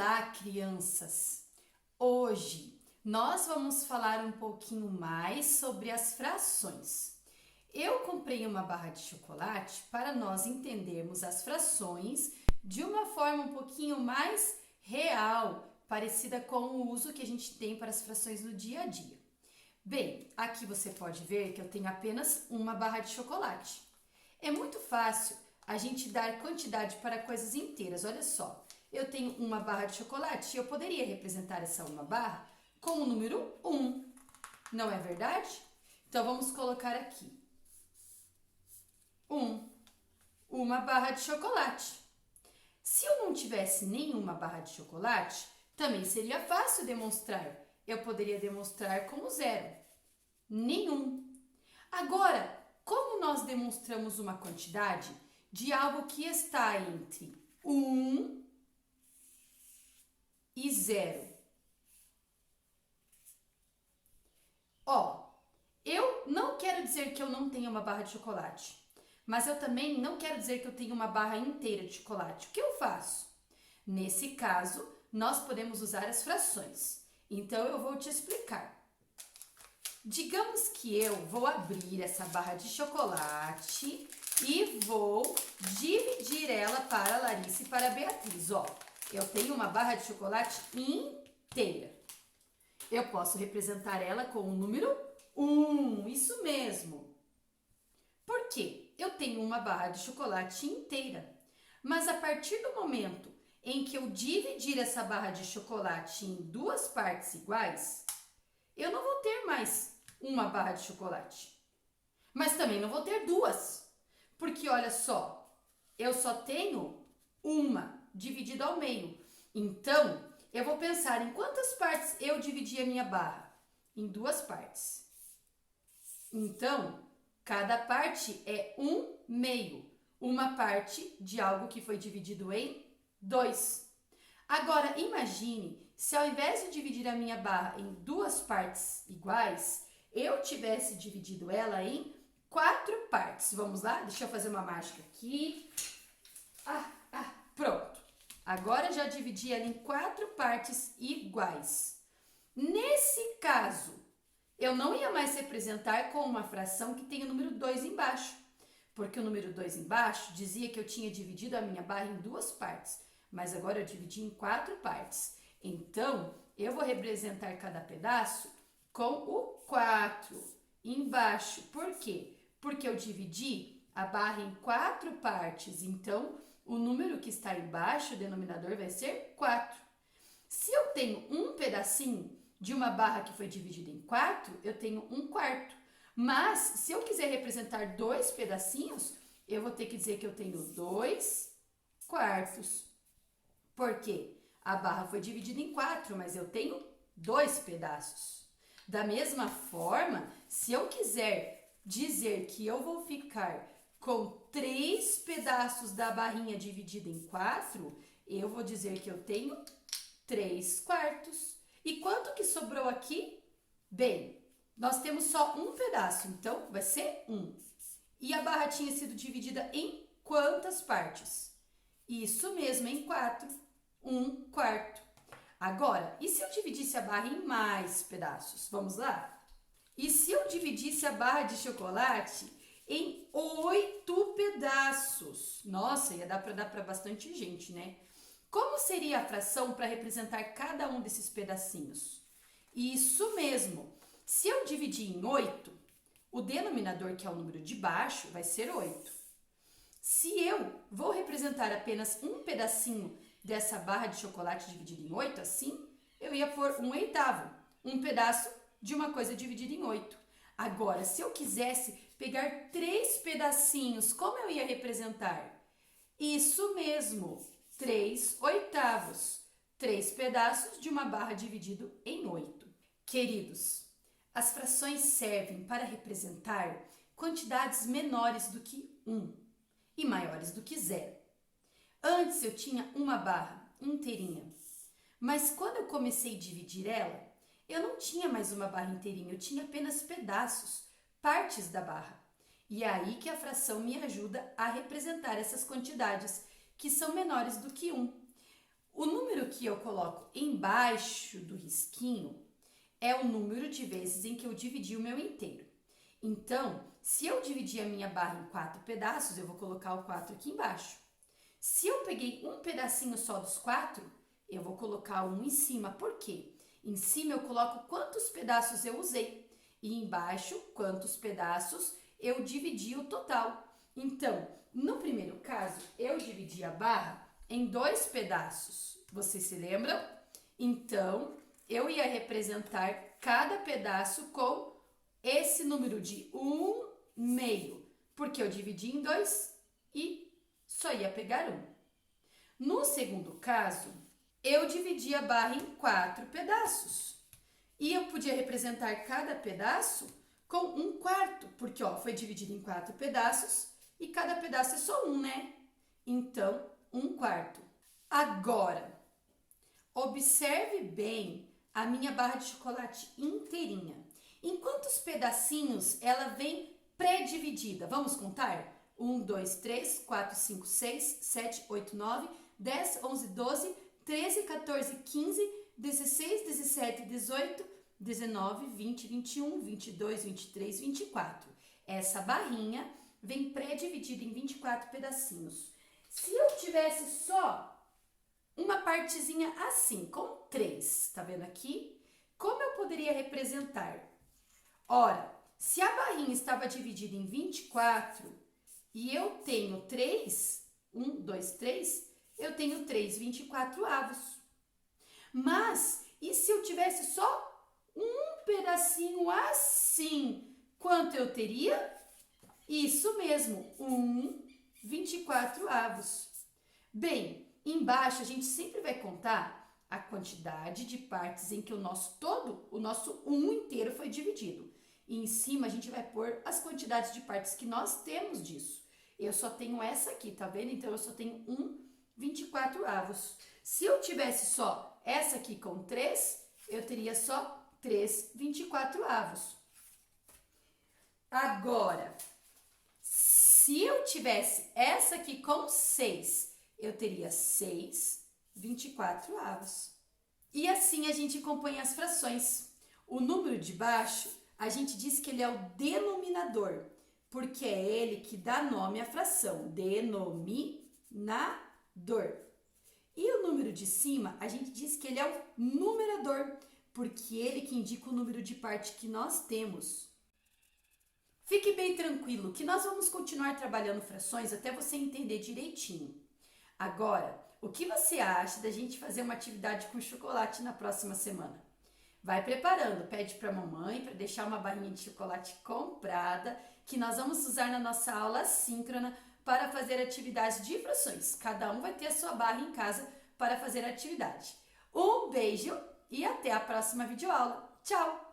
Olá, crianças! Hoje nós vamos falar um pouquinho mais sobre as frações. Eu comprei uma barra de chocolate para nós entendermos as frações de uma forma um pouquinho mais real, parecida com o uso que a gente tem para as frações no dia a dia. Bem, aqui você pode ver que eu tenho apenas uma barra de chocolate. É muito fácil a gente dar quantidade para coisas inteiras. Olha só, eu tenho uma barra de chocolate e eu poderia representar essa uma barra com o número 1, não é verdade? Então vamos colocar aqui 1, uma barra de chocolate. Se eu não tivesse nenhuma barra de chocolate, também seria fácil demonstrar. Eu poderia demonstrar com o 0, nenhum. Agora, como nós demonstramos uma quantidade de algo que está entre 1 e 0? Ó, eu não quero dizer que eu não tenho uma barra de chocolate, mas eu também não quero dizer que eu tenho uma barra inteira de chocolate. O que eu faço? Nesse caso, nós podemos usar as frações. Então, eu vou te explicar. Digamos que eu vou abrir essa barra de chocolate e vou dividir ela para a Larissa e para a Beatriz. Ó, eu tenho uma barra de chocolate inteira. Eu posso representar ela com o número 1, isso mesmo. Por quê? Eu tenho uma barra de chocolate inteira. Mas a partir do momento em que eu dividir essa barra de chocolate em duas partes iguais, eu não vou ter mais uma barra de chocolate. Mas também não vou ter duas. Porque olha só, eu só tenho uma dividida ao meio. Então, eu vou pensar em quantas partes eu dividi a minha barra? Em duas partes. Então, cada parte é um meio. Uma parte de algo que foi dividido em 2. Agora, imagine se ao invés de dividir a minha barra em duas partes iguais, eu tivesse dividido ela em 4 partes. Vamos lá? Deixa eu fazer uma mágica aqui. Pronto. Agora já dividi ela em 4 partes iguais. Nesse caso, eu não ia mais representar com uma fração que tem o número 2 embaixo, porque o número 2 embaixo dizia que eu tinha dividido a minha barra em duas partes, mas agora eu dividi em 4 partes. Então, eu vou representar cada pedaço com o 4 embaixo. Por quê? Porque eu dividi a barra em 4 partes, então o número que está embaixo, o denominador, vai ser 4. Se eu tenho um pedacinho de uma barra que foi dividida em 4, eu tenho 1/4. Mas, se eu quiser representar 2 pedacinhos, eu vou ter que dizer que eu tenho 2/4. Por quê? A barra foi dividida em 4, mas eu tenho 2 pedaços. Da mesma forma, se eu quiser dizer que eu vou ficar com 3 pedaços da barrinha dividida em 4, eu vou dizer que eu tenho 3/4. E quanto que sobrou aqui? Bem, nós temos só um pedaço, então vai ser 1. E a barra tinha sido dividida em quantas partes? Isso mesmo, em 4. 1/4. Agora, e se eu dividisse a barra em mais pedaços? Vamos lá? E se eu dividisse a barra de chocolate em 8 pedaços? Nossa, ia dar para bastante gente, né? Como seria a fração para representar cada um desses pedacinhos? Isso mesmo. Se eu dividir em 8, o denominador, que é o número de baixo, vai ser 8. Se eu vou representar apenas um pedacinho dessa barra de chocolate dividida em 8, assim, eu ia pôr 1/8, um pedaço de uma coisa dividida em 8. Agora, se eu quisesse pegar 3 pedacinhos, como eu ia representar? Isso mesmo, 3/8. 3 pedaços de uma barra dividido em 8. Queridos, as frações servem para representar quantidades menores do que 1 e maiores do que 0. Antes eu tinha uma barra inteirinha, mas quando eu comecei a dividir ela, eu não tinha mais uma barra inteirinha, eu tinha apenas pedaços, partes da barra. E é aí que a fração me ajuda a representar essas quantidades que são menores do que 1. O número que eu coloco embaixo do risquinho é o número de vezes em que eu dividi o meu inteiro. Então, se eu dividir a minha barra em 4 pedaços, eu vou colocar o 4 aqui embaixo. Se eu peguei um pedacinho só dos 4, eu vou colocar um em cima. Por quê? Em cima eu coloco quantos pedaços eu usei e embaixo quantos pedaços eu dividi o total. Então, no primeiro caso, eu dividi a barra em 2 pedaços. Vocês se lembram? Então, eu ia representar cada pedaço com esse número de 1/2, porque eu dividi em 2 e só ia pegar 1. No segundo caso, eu dividi a barra em 4 pedaços. E eu podia representar cada pedaço com 1/4, porque ó, foi dividido em 4 pedaços e cada pedaço é só 1, né? Então, 1/4. Agora, observe bem a minha barra de chocolate inteirinha. Em quantos pedacinhos ela vem pré-dividida? Vamos contar? 1, 2, 3, 4, 5, 6, 7, 8, 9, 10, 11, 12, 13, 14, 15, 16, 17, 18, 19, 20, 21, 22, 23, 24. Essa barrinha vem pré-dividida em 24 pedacinhos. Se eu tivesse só uma partezinha assim, com 3, tá vendo aqui? Como eu poderia representar? Ora, se a barrinha estava dividida em 24 e eu tenho 3, 1, 2, 3, eu tenho 3 24avos. Mas, e se eu tivesse só um pedacinho assim, quanto eu teria? Isso mesmo, 1 24avos. Bem, embaixo a gente sempre vai contar a quantidade de partes em que o nosso 1 inteiro foi dividido. E em cima a gente vai pôr as quantidades de partes que nós temos disso. Eu só tenho essa aqui, tá vendo? Então eu só tenho 1 24avos. Se eu tivesse só essa aqui com 3, eu teria só 3 24avos. Agora, se eu tivesse essa aqui com 6, eu teria 6 24avos. E assim a gente acompanha as frações. O número de baixo, a gente diz que ele é o denominador, porque é ele que dá nome à fração, denominador. E o número de cima, a gente diz que ele é o numerador, porque ele que indica o número de parte que nós temos. Fique bem tranquilo que nós vamos continuar trabalhando frações até você entender direitinho. Agora, o que você acha da gente fazer uma atividade com chocolate na próxima semana? Vai preparando, pede para a mamãe para deixar uma barrinha de chocolate comprada, que nós vamos usar na nossa aula assíncrona para fazer atividades de frações. Cada um vai ter a sua barra em casa para fazer a atividade. Um beijo e até a próxima videoaula. Tchau!